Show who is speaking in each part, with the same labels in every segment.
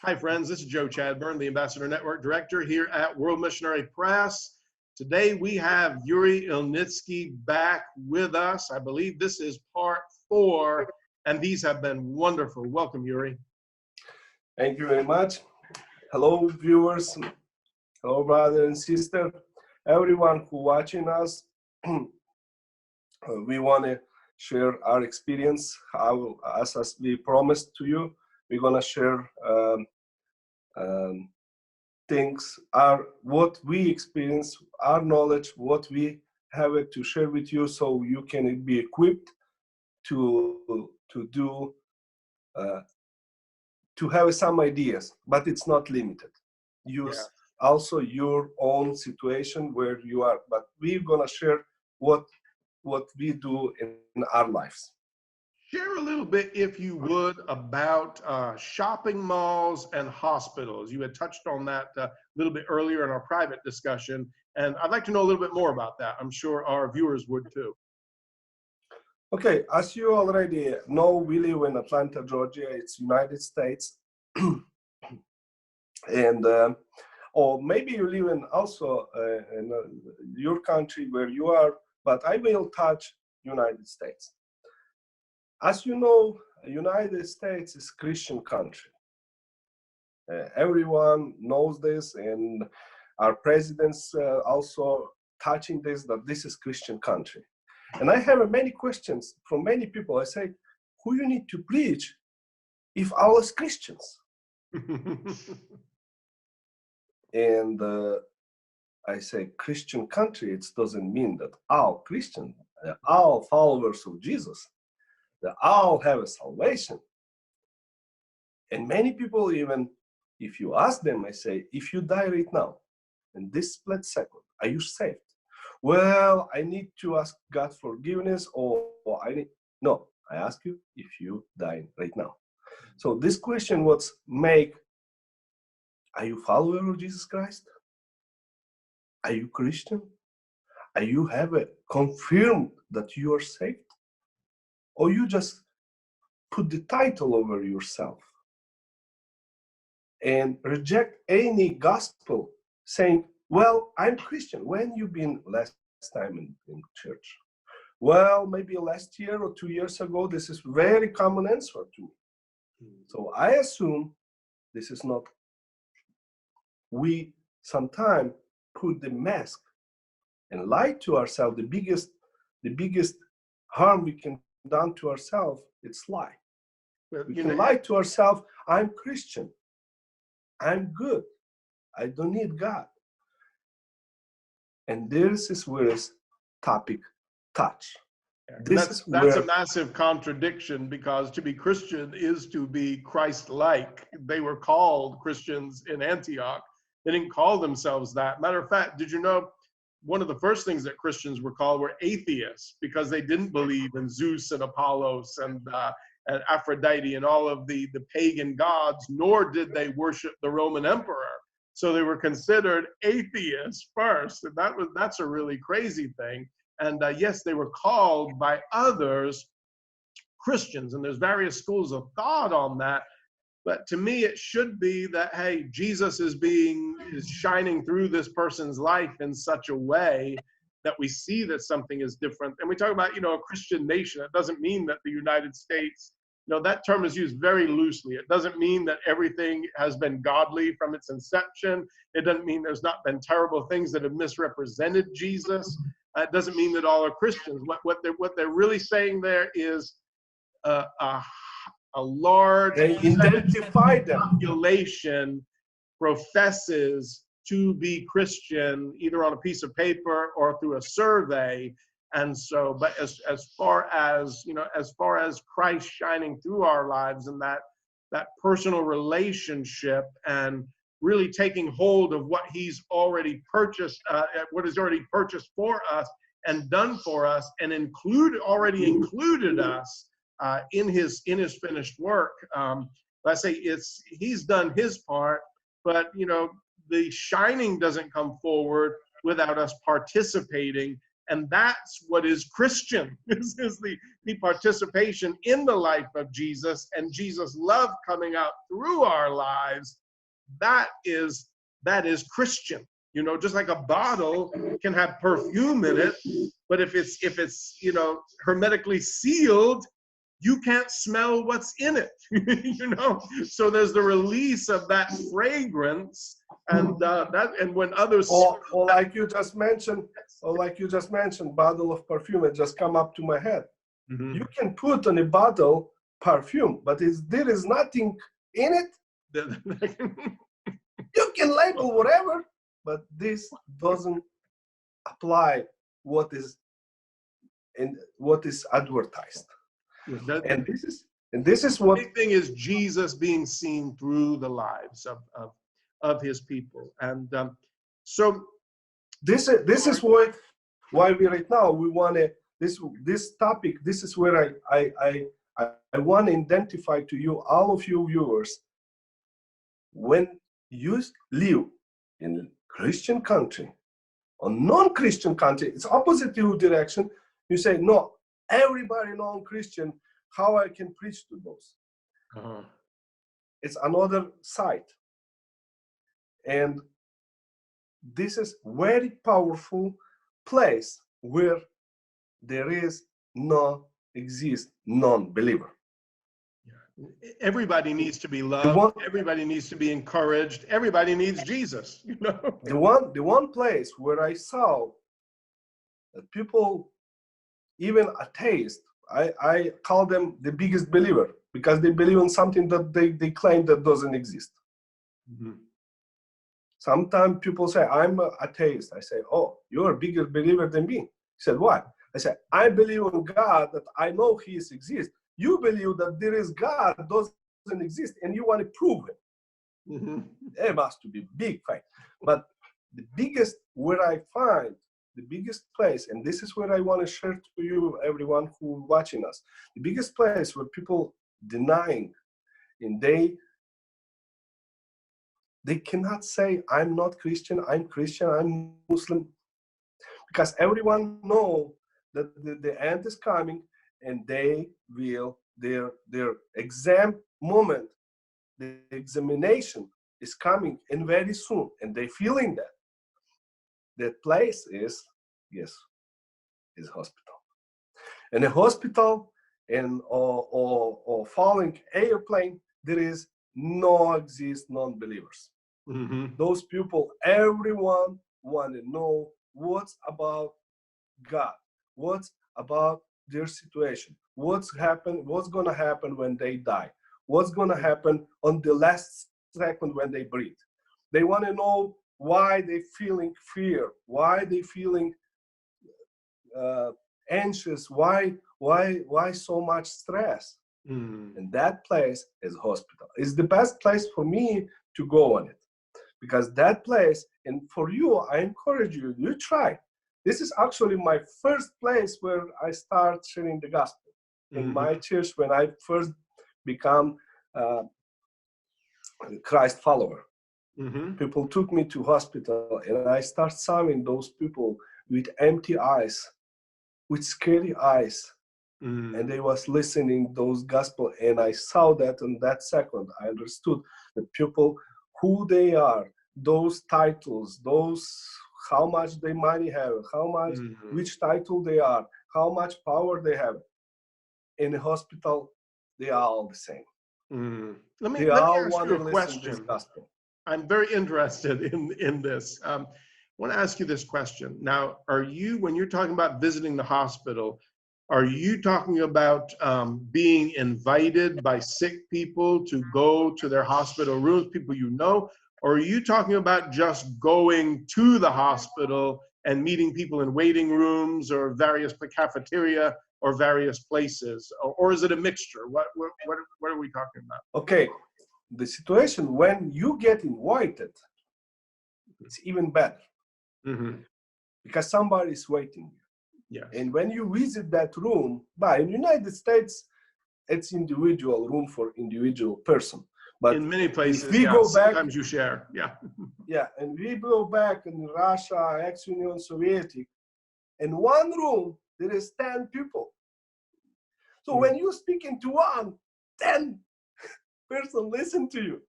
Speaker 1: Hi, friends. This is Joe Chadburn, the Ambassador Network Director here at World Missionary Press. Today we have Yuri Ilnitski back with us. I believe this is part 4, and these have been wonderful. Welcome, Yuri.
Speaker 2: Thank you very much. Hello, viewers. Hello, brother and sister. Everyone who watching us, we want to share our experience. As we promised to you, we're gonna share things, what we experience, our knowledge, what we have to share with you, so you can be equipped to do to have some ideas, but it's not limited. Use also your own situation where you are, but we're gonna share what we do in our lives.
Speaker 1: Share a little bit, if you would, about shopping malls and hospitals. You had touched on that a little bit earlier in our private discussion, and I'd like to know a little bit more about that. I'm sure our viewers would too.
Speaker 2: Okay, as you already know, we live in Atlanta, Georgia. It's United States. And or maybe you live in also in your country where you are, but I will touch United States. As you know, United States is a Christian country. Everyone knows this, and our presidents also touching this, that this is Christian country. And I have many questions from many people. I say, who you need to preach if all is Christians? And I say Christian country, it doesn't mean that all Christians, all followers of Jesus, they all have a salvation. And many people, even if you ask them, I say, if you die right now, in this split second, are you saved? Well, I need to ask God forgiveness, or I need, no, I ask you if you die right now. So this question was make, are you follower of Jesus Christ? Are you Christian? Are you have a confirmed that you are saved? Or you just put the title over yourself and reject any gospel saying, well, I'm Christian. When you been last time in church? Well, maybe last year or 2 years ago. This is very common answer to me. So I assume this is not. We sometimes put the mask and lie to ourselves. The biggest harm we can done to ourselves, it's lie. We can lie to ourselves, I'm Christian, I'm good, I don't need God. And this is where this topic touch.
Speaker 1: That's a massive contradiction, because to be Christian is to be Christ-like. They were called Christians in Antioch. They didn't call themselves that. Matter of fact, did you know one of the first things that Christians were called were atheists, because they didn't believe in Zeus and Apollos and Aphrodite and all of the pagan gods, nor did they worship the Roman emperor. So they were considered atheists first, and that's a really crazy thing. And yes, they were called by others Christians, and there's various schools of thought on that. But to me, it should be that, hey, Jesus is shining through this person's life in such a way that we see that something is different. And we talk about, a Christian nation. It doesn't mean that the United States, that term is used very loosely. It doesn't mean that everything has been godly from its inception. It doesn't mean there's not been terrible things that have misrepresented Jesus. It doesn't mean that all are Christians. What they're really saying there is a large population professes to be Christian, either on a piece of paper or through a survey. And so, but as far as Christ shining through our lives and that personal relationship, and really taking hold of what he's already purchased, what is already purchased for us and done for us, and already included us in his finished work. I say he's done his part, but the shining doesn't come forward without us participating And that's what is Christian. This is the participation in the life of Jesus and Jesus' love coming out through our lives. That is Christian. You know, just like a bottle can have perfume in it, but if it's you know, hermetically sealed, you can't smell what's in it. You know, so there's the release of that fragrance, and and when others
Speaker 2: or like you just mentioned, bottle of perfume, it just come up to my head.
Speaker 1: Mm-hmm.
Speaker 2: You can put on a bottle perfume, but there is nothing in it. You can label whatever, but this doesn't apply what is advertised. And this is what
Speaker 1: the big thing is, Jesus being seen through the lives of his people. And so
Speaker 2: this is why we right now we want to this topic. This is where I want to identify to you, all of you viewers, when you live in Christian country or non-Christian country, it's opposite to direction. You say, no, everybody non-Christian, how I can preach to those? It's another side. And this is very powerful place where there is exist non-believer.
Speaker 1: Everybody needs to be loved. Everybody needs to be encouraged. Everybody needs Jesus. You know,
Speaker 2: the one place where I saw that people, even atheists, I call them the biggest believer because they believe in something that they claim that doesn't exist.
Speaker 1: Mm-hmm.
Speaker 2: Sometimes people say, I'm an atheist. I say, oh, you're a bigger believer than me. He said, why? I said, I believe in God, that I know he exists. You believe that there is God doesn't exist, and you want to prove it. Mm-hmm. It must be a big fight. But the biggest, where I find the biggest place, and this is where I want to share to you, everyone who watching us, the biggest place where people denying, and they cannot say, I'm not Christian, I'm Christian, I'm Muslim, because everyone know that the end is coming, and they will, their exam moment, the examination is coming and very soon, and they feeling that place is, yes, is hospital. And a hospital and or falling airplane, there is exist non-believers. Mm-hmm. Those people, everyone want to know what's about God, what's about their situation, what's going to happen when they die, what's going to happen on the last second when they breathe. They want to know why they feeling fear, why they feeling anxious, why so much stress. And that place is hospital. It's the best place for me to go on it, because that place, and for you, I encourage you, you try. This is actually my first place where I start sharing the gospel. In my church, when I first become a Christ follower. People took me to hospital, and I start serving those people with empty eyes, with scary eyes. And they was listening those gospel, and I saw that in that second. I understood the people, who they are, those titles, those how much they money have, how much, which title they are, how much power they have. In the hospital, they are all the same.
Speaker 1: Let me ask you a question. I'm very interested in this. I want to ask you this question. Now, when you're talking about visiting the hospital, are you talking about being invited by sick people to go to their hospital rooms, people you know? Or are you talking about just going to the hospital and meeting people in waiting rooms or various cafeteria or various places? Or is it a mixture? What are we talking about?
Speaker 2: Okay, the situation when you get invited, it's even better. Because somebody is waiting.
Speaker 1: Yes.
Speaker 2: And when you visit that room, in the United States, it's individual room for individual person. But
Speaker 1: in many places,
Speaker 2: if we go back,
Speaker 1: sometimes you share. Yeah.
Speaker 2: Yeah, and we go back in Russia, ex-Union Soviet, In one room, there is 10 people. So when you speak into one, 10 person listen to you.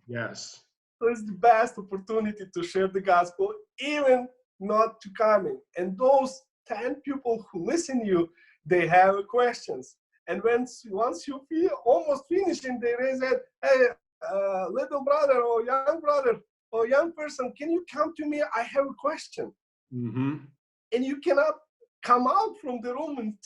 Speaker 1: Yes.
Speaker 2: So it's the best opportunity to share the gospel, even not to coming. And those 10 people who listen to you, they have questions. And once you feel almost finishing, they raise it, hey, little brother or young brother or young person, can you come to me? I have a question.
Speaker 1: Mm-hmm.
Speaker 2: And you cannot come out from the room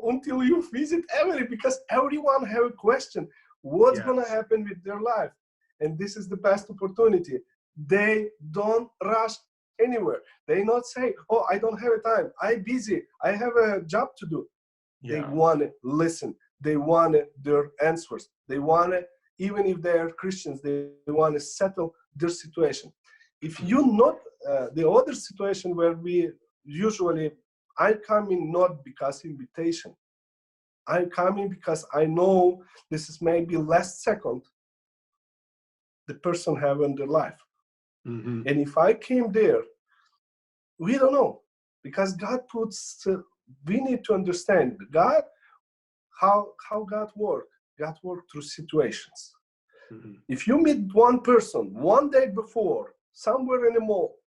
Speaker 2: until you visit everybody, because everyone have a question. What's going to happen with their life? And this is the best opportunity. They don't rush anywhere. They not say, oh, I don't have time. I'm busy. I have a job to do. They want to listen. They want their answers. They want to, even if they are Christians, they want to settle their situation. If you not, the other situation where we usually, I'm coming not because invitation. I'm coming because I know this is maybe last second the person have in their life.
Speaker 1: Mm-hmm.
Speaker 2: And if I came there, we don't know, because God puts, we need to understand God, how God works. God works through situations. Mm-hmm. If you meet one person one day before, somewhere in a mall,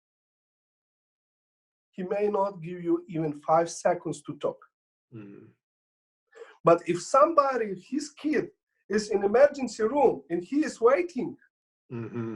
Speaker 2: he may not give you even 5 seconds to talk. Mm-hmm. But if somebody, his kid, is in emergency room and he is waiting, mm-hmm.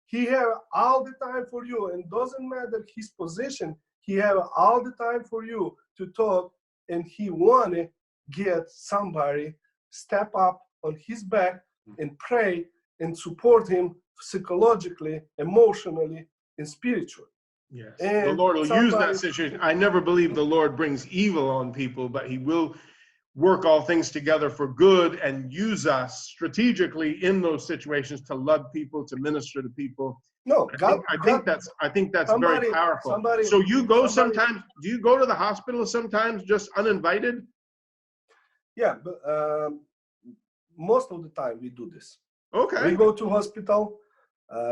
Speaker 2: he have all the time for you, and doesn't matter his position, he have all the time for you to talk, and he want to get somebody step up on his back and pray and support him psychologically, emotionally, and spiritually.
Speaker 1: Yes, and the Lord will use that situation. I never believe the Lord brings evil on people, but he will work all things together for good and use us strategically in those situations to love people, to minister to people.
Speaker 2: No,
Speaker 1: I think that's very powerful. So you go sometimes, do you go to the hospital sometimes just uninvited?
Speaker 2: Yeah, but most of the time we do this.
Speaker 1: Okay.
Speaker 2: We go to hospital,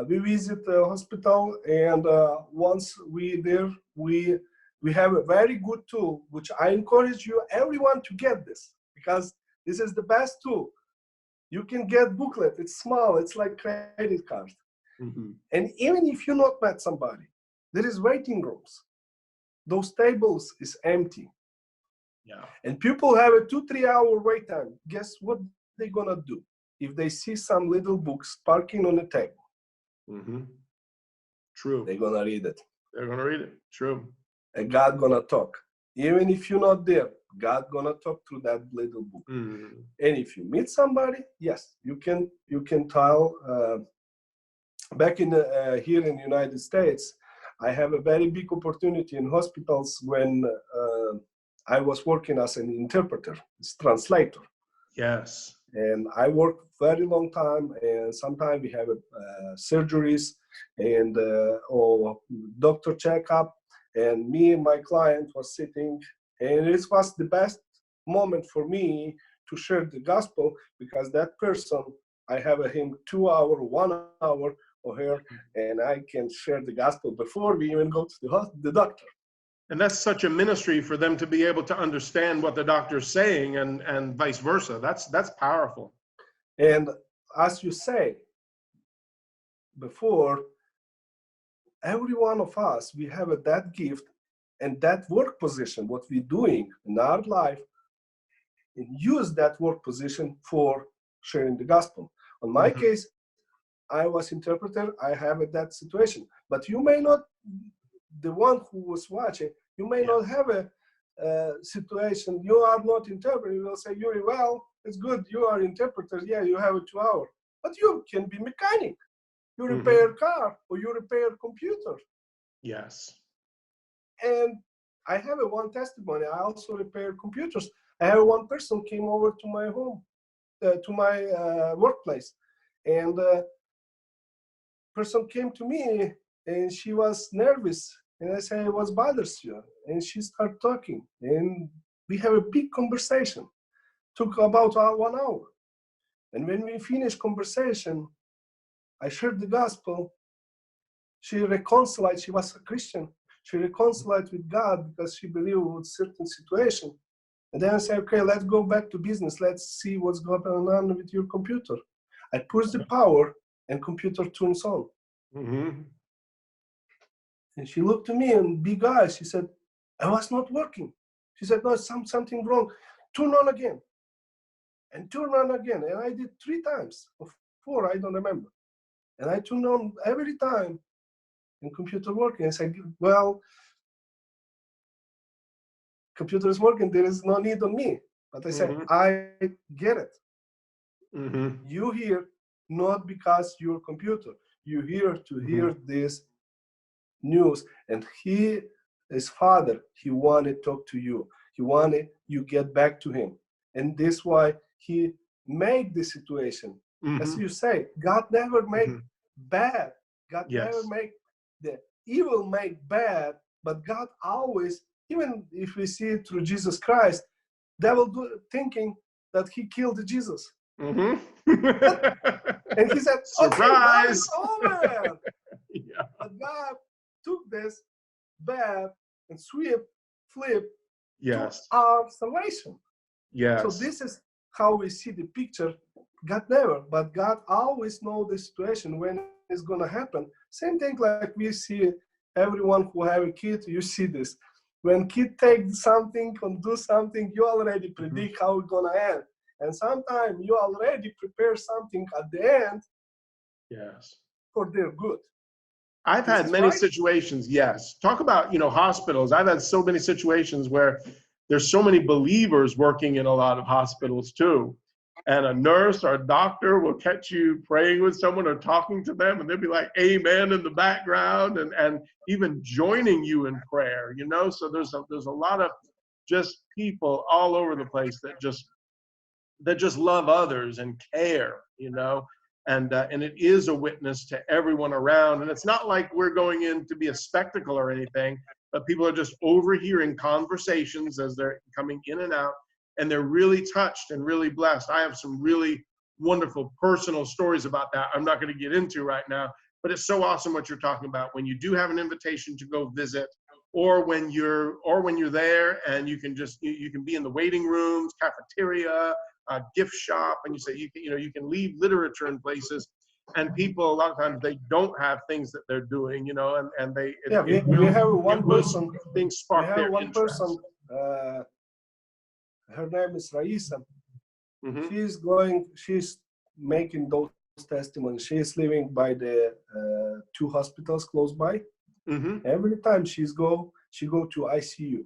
Speaker 2: we visit the hospital, and once we there, we have a very good tool, which I encourage you, everyone, to get this, because this is the best tool. You can get booklet. It's small. It's like credit card. Mm-hmm. And even if you not met somebody, there is waiting rooms. Those tables is empty. Yeah. And people have a 2-3 hour wait time. Guess what they're gonna do if they see some little books parking on the table?
Speaker 1: Mm-hmm. True.
Speaker 2: They're gonna read it.
Speaker 1: They're gonna read it. True.
Speaker 2: And God gonna talk. Even if you're not there, God gonna talk through that little book. Mm-hmm. And if you meet somebody, yes, you can tell. Back in here in the United States, I have a very big opportunity in hospitals when I was working as an interpreter, as translator.
Speaker 1: Yes.
Speaker 2: And I work very long time, and sometimes we have surgeries and or doctor checkup, and me and my client was sitting, and it was the best moment for me to share the gospel, because that person, I have him 2 hours, 1 hour or her, and I can share the gospel before we even go to the doctor.
Speaker 1: And that's such a ministry for them to be able to understand what the doctor's saying, and vice versa. That's powerful.
Speaker 2: And as you say before, every one of us, we have that gift and that work position, what we're doing in our life, and use that work position for sharing the gospel. On my case, I was interpreter, I have that situation, but you may not, the one who was watching, you may not have a situation, you are not interpreter, you will say, Yuri, well, it's good, you are interpreter, yeah, you have 2 hours, but you can be mechanic, you repair car, or you repair computer.
Speaker 1: Yes.
Speaker 2: And I have one testimony, I also repair computers. I have one person came over to my home, to my workplace, and person came to me and she was nervous, and I said, what bothers you? And she started talking, and we have a big conversation. Took about 1 hour. And when we finished conversation, I shared the gospel. She reconciled. She was a Christian. She reconciled with God because she believed with certain situation. And then I say, okay, let's go back to business. Let's see what's going on with your computer. I push the power and computer turns on.
Speaker 1: Mm-hmm.
Speaker 2: And she looked at me and big eyes. She said, I was not working. She said, no, something wrong. Turn on again. And turn on again. And I did 3 times or 4, I don't remember. And I turned on every time and computer working. I said, well, computer is working. There is no need on me. But I said, I get it.
Speaker 1: Mm-hmm.
Speaker 2: You here not because you're computer. You're here to hear this news. And his father, he wanted to talk to you. He wanted you get back to him. And this why he made the situation. As you say, God never make bad. God never make the evil make bad, but God always, even if we see it through Jesus Christ, devil thinking that he killed Jesus. And he said,
Speaker 1: surprise!
Speaker 2: Okay, now it's over. But God took this bad and flip to our salvation. So this is how we see the picture. God never, but God always knows the situation when it's going to happen. Same thing like we see everyone who have a kid, you see this. When kid take something and do something, you already predict how it's going to end. And sometimes you already prepare something at the end for their good.
Speaker 1: I've had many situations, Talk about, hospitals. I've had so many situations where there's so many believers working in a lot of hospitals too. And a nurse or a doctor will catch you praying with someone or talking to them, and they'll be like, amen in the background, and even joining you in prayer, So there's a lot of just people all over the place that just love others and care, and it is a witness to everyone around. And it's not like we're going in to be a spectacle or anything, but people are just overhearing conversations as they're coming in and out, and they're really touched and really blessed. I have some really wonderful personal stories about that I'm not going to get into right now, but it's so awesome what you're talking about. When you do have an invitation to go visit, or when you're there and you can be in the waiting rooms, cafeteria, gift shop, and you can leave literature in places, and people a lot of times they don't have things that they're doing, and they
Speaker 2: we have one person.
Speaker 1: Things spark
Speaker 2: we have
Speaker 1: their
Speaker 2: one
Speaker 1: interest.
Speaker 2: person. Her name is Raisa. She's making those testimonies. She is living by the 2 hospitals close by. Every time she go to ICU.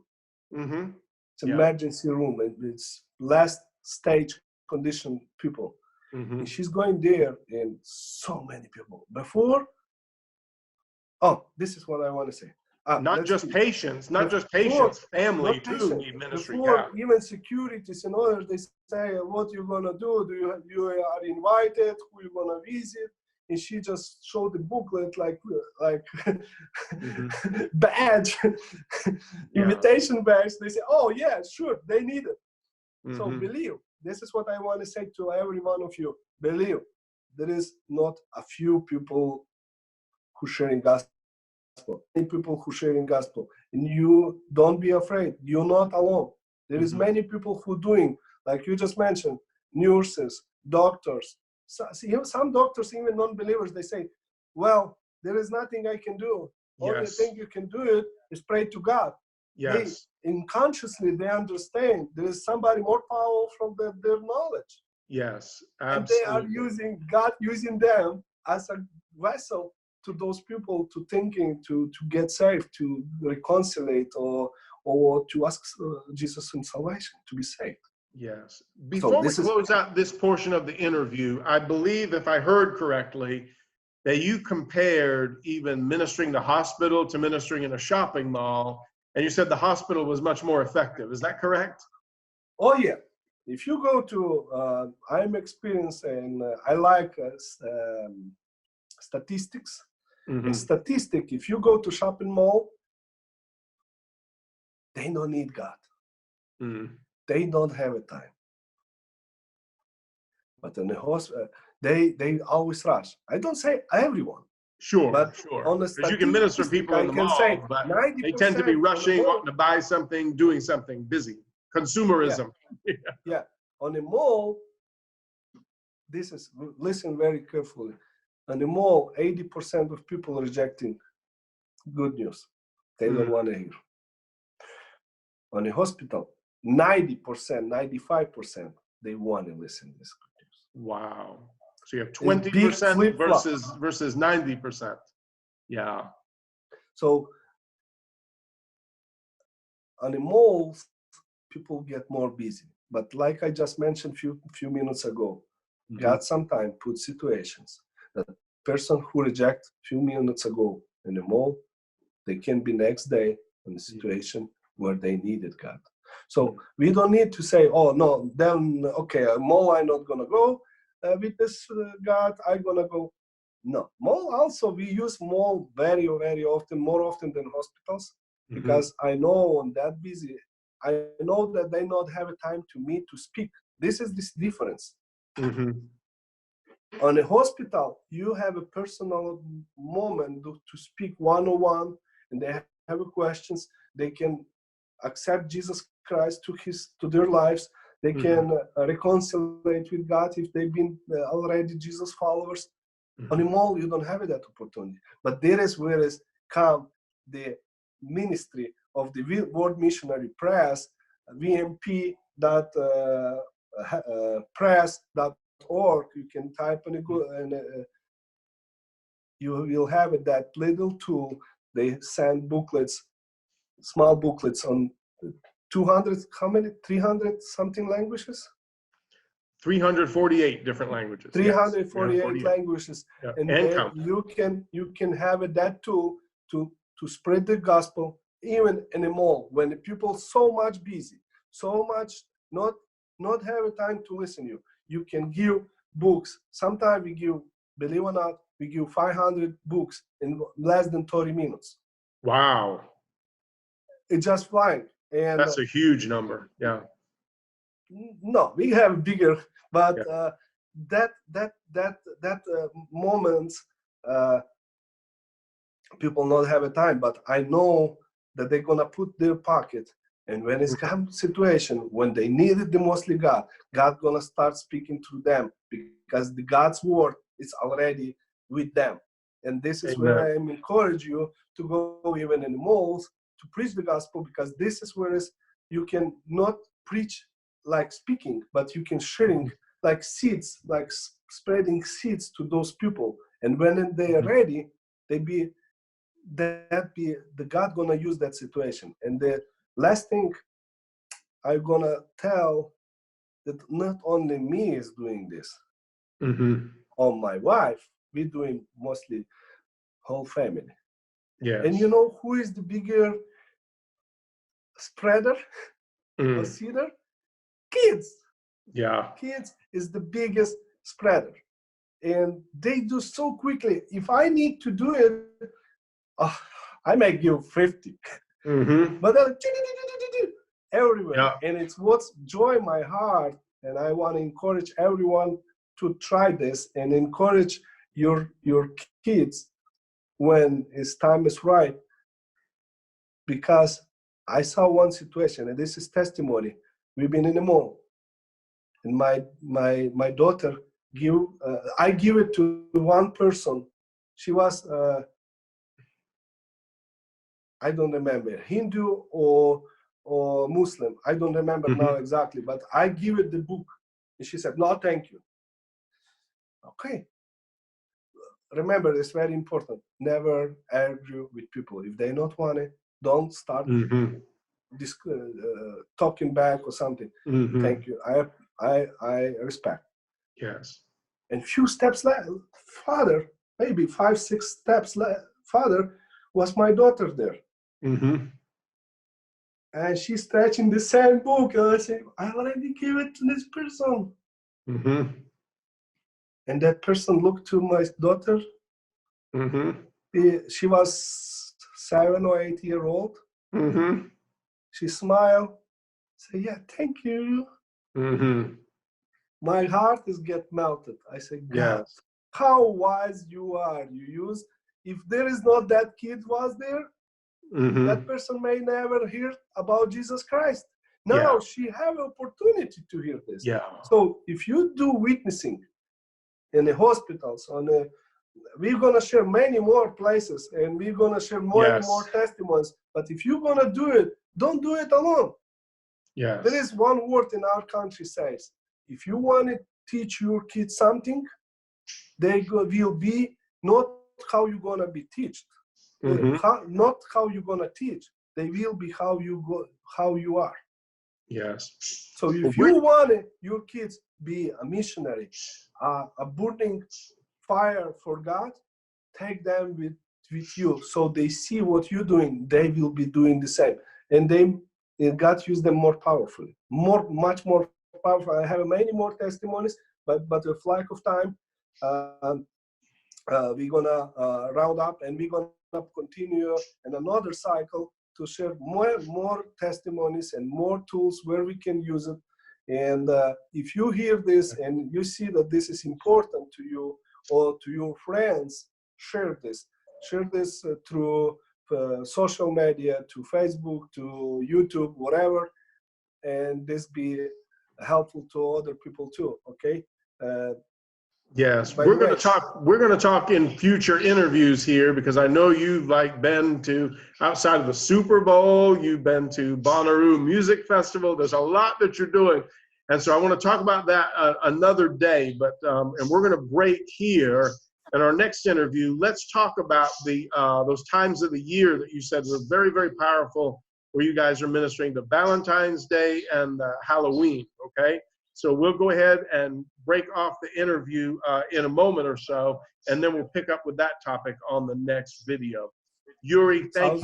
Speaker 2: It's emergency room, and it's last stage condition people. And she's going there, and so many people. Before, this is what I want to say.
Speaker 1: Not just patients, family too need ministry.
Speaker 2: Before even securities and others, they say, what you gonna do? You are invited, who you gonna visit? And she just showed the booklet like badge, invitation badge. They say, oh yeah, sure, they need it. So believe. This is what I want to say to every one of you. Believe. There is not a few people who sharing gospel. Many people who sharing gospel. And you don't be afraid. You're not alone. There is many people who doing, like you just mentioned, nurses, doctors. Some doctors, even non-believers, they say, well, there is nothing I can do. Only thing you can do is pray to God. Unconsciously, they understand there is somebody more powerful from their knowledge.
Speaker 1: Yes,
Speaker 2: absolutely. And they are using God, using them as a vessel to those people to thinking to get saved, to reconcile, or to ask Jesus in salvation to be saved.
Speaker 1: Yes. Before we close out this portion of the interview, I believe, if I heard correctly, that you compared even ministering the hospital to ministering in a shopping mall, and you said the hospital was much more effective. Is that correct?
Speaker 2: Oh yeah. If you go to, I'm experienced, and I like statistics. In statistic, if you go to shopping mall, they don't need God. They don't have a time. But in the hospital, they always rush. I don't say everyone,
Speaker 1: Sure,
Speaker 2: But
Speaker 1: sure.
Speaker 2: on the
Speaker 1: Because you can minister to
Speaker 2: statistic,
Speaker 1: people in
Speaker 2: I
Speaker 1: the
Speaker 2: can say
Speaker 1: mall, but
Speaker 2: 90%
Speaker 1: they tend to be
Speaker 2: on the
Speaker 1: rushing,
Speaker 2: mall,
Speaker 1: wanting to buy something, doing something, busy. Consumerism.
Speaker 2: yeah, on the mall, this is, listen very carefully. On the mall, 80% of people rejecting good news. They don't want to hear. On the hospital, 90%, 95%, they want to listen to this good news.
Speaker 1: Wow. So you have
Speaker 2: It's big
Speaker 1: 20%
Speaker 2: flip-flop.
Speaker 1: versus 90%. Yeah.
Speaker 2: So on the malls, people get more busy. But like I just mentioned few minutes ago, God sometimes puts situations that person who reject few minutes ago in the mall, they can be next day in a situation where they needed God. So we don't need to say, oh no, then okay, mall I'm not gonna go with this God, I'm gonna go. No, mall also we use mall very often, more often than hospitals, because I know on that busy, I know that they not have a time to meet to speak. This is this difference. On a hospital, you have a personal moment to speak one-on-one, and they have questions. They can accept Jesus Christ to their lives. They can reconcile with God if they've been already Jesus followers. On the mall, you don't have that opportunity. But there is where is come the ministry of the World Missionary Press, VMP press.org. You can type in you will have it, that little tool. They send booklets, small booklets on 200, how many? 300 something languages?
Speaker 1: 348 different languages.
Speaker 2: 348 languages.
Speaker 1: Yeah.
Speaker 2: And
Speaker 1: count.
Speaker 2: you can have it, that tool to spread the gospel even in a mall when the people so much busy, so much not have a time to listen to you. You can give books. Sometimes we give, believe or not, we give 500 books in less than 30 minutes.
Speaker 1: Wow.
Speaker 2: It's just fine. And
Speaker 1: that's a huge number. Yeah.
Speaker 2: No, we have bigger, but that moments people not have a time. But I know that they're gonna put their pocket, and when it's come situation when they needed the mostly God gonna start speaking to them, because the God's word is already with them. And this is where I encourage you to go even in the malls to preach the gospel, because this is where you can not preach like speaking, but you can sharing like seeds, like spreading seeds to those people. And when they are ready, the God gonna use that situation. And the last thing I'm gonna tell, that not only me is doing this, or my wife, we're doing mostly whole family.
Speaker 1: Yes.
Speaker 2: And you know who is the bigger spreader or seeder? Kids.
Speaker 1: Yeah.
Speaker 2: Kids is the biggest spreader. And they do so quickly. If I need to do it, I may give 50. But everywhere. Yeah. And it's what's joy my heart. And I want to encourage everyone to try this and encourage your kids when his time is right. Because I saw one situation, and this is testimony. We've been in the mall, and my daughter I give it to one person. She was I don't remember, Hindu or Muslim. I don't remember now exactly, but I give it the book, and she said, "No, thank you." Okay. Remember, it's very important. Never argue with people. If they not want it, don't start talking back or something. Thank you. I respect.
Speaker 1: Yes.
Speaker 2: And few steps farther, maybe 5-6 steps farther, was my daughter there. And she's stretching the same book. And I say, I already gave it to this person. And that person looked to my daughter. She was 7 or 8 years old. She smiled, said, "Yeah, thank you." My heart is get melted. I say, "God, how wise you are. You use if there is not that kid was there, that person may never hear about Jesus Christ. Now she have opportunity to hear this. So if you do witnessing in the hospitals, we're gonna share many more places, and we're gonna share more and more testimonies. But if you're gonna do it, don't do it alone. There is one word in our country says, if you want to teach your kids something, they will be not how you're gonna be taught, not how you're gonna teach. They will be how you are. So if you want your kids be a missionary, a burning fire for God, take them with you, so they see what you're doing. They will be doing the same, and God use them more powerfully, much more powerful. I have many more testimonies, but with lack of time, we're gonna round up, and we're gonna continue in another cycle to share more testimonies and more tools where we can use it. And if you hear this and you see that this is important to you or to your friends, share this through social media, to Facebook, to YouTube, whatever, and this be helpful to other people too. Okay.
Speaker 1: Yes, we're going to talk in future interviews here, because I know you've been to outside of the Super Bowl, you've been to Bonnaroo Music Festival. There's a lot that you're doing. And so I want to talk about that another day, but and we're going to break here. In our next interview, let's talk about those times of the year that you said were very, very powerful, where you guys are ministering to Valentine's Day and Halloween, okay? So we'll go ahead and break off the interview in a moment or so, and then we'll pick up with that topic on the next video. Yuri, thank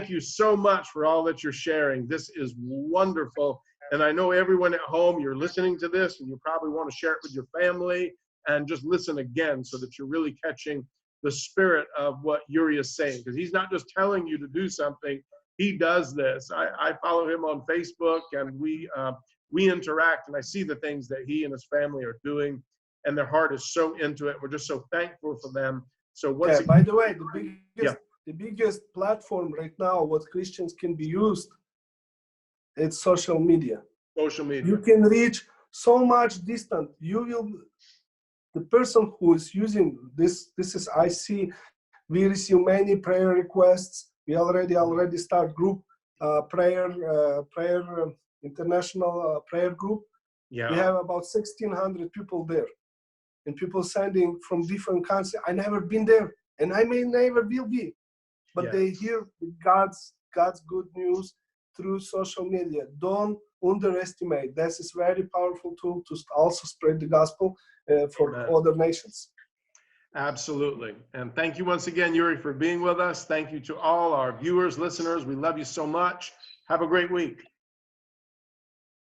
Speaker 1: you so much for all that you're sharing. This is wonderful. And I know everyone at home, you're listening to this, and you probably want to share it with your family, and just listen again so that you're really catching the spirit of what Yuri is saying. Because he's not just telling you to do something, he does this. I follow him on Facebook, and we interact, and I see the things that he and his family are doing, and their heart is so into it. We're just so thankful for them. So once again,
Speaker 2: by the way, the biggest platform right now, what Christians can be used, it's social media.
Speaker 1: Social media.
Speaker 2: You can reach so much distant. The person who is using this is, I see, we receive many prayer requests. We already start group international prayer group. We have about 1,600 people there, and people sending from different countries. I never been there, and I may never will be, but they hear God's good news through social media. Don't underestimate. This is very powerful tool to also spread the gospel for other nations.
Speaker 1: Absolutely. And thank you once again, Yuri, for being with us. Thank you to all our viewers, listeners. We love you so much. Have a great week.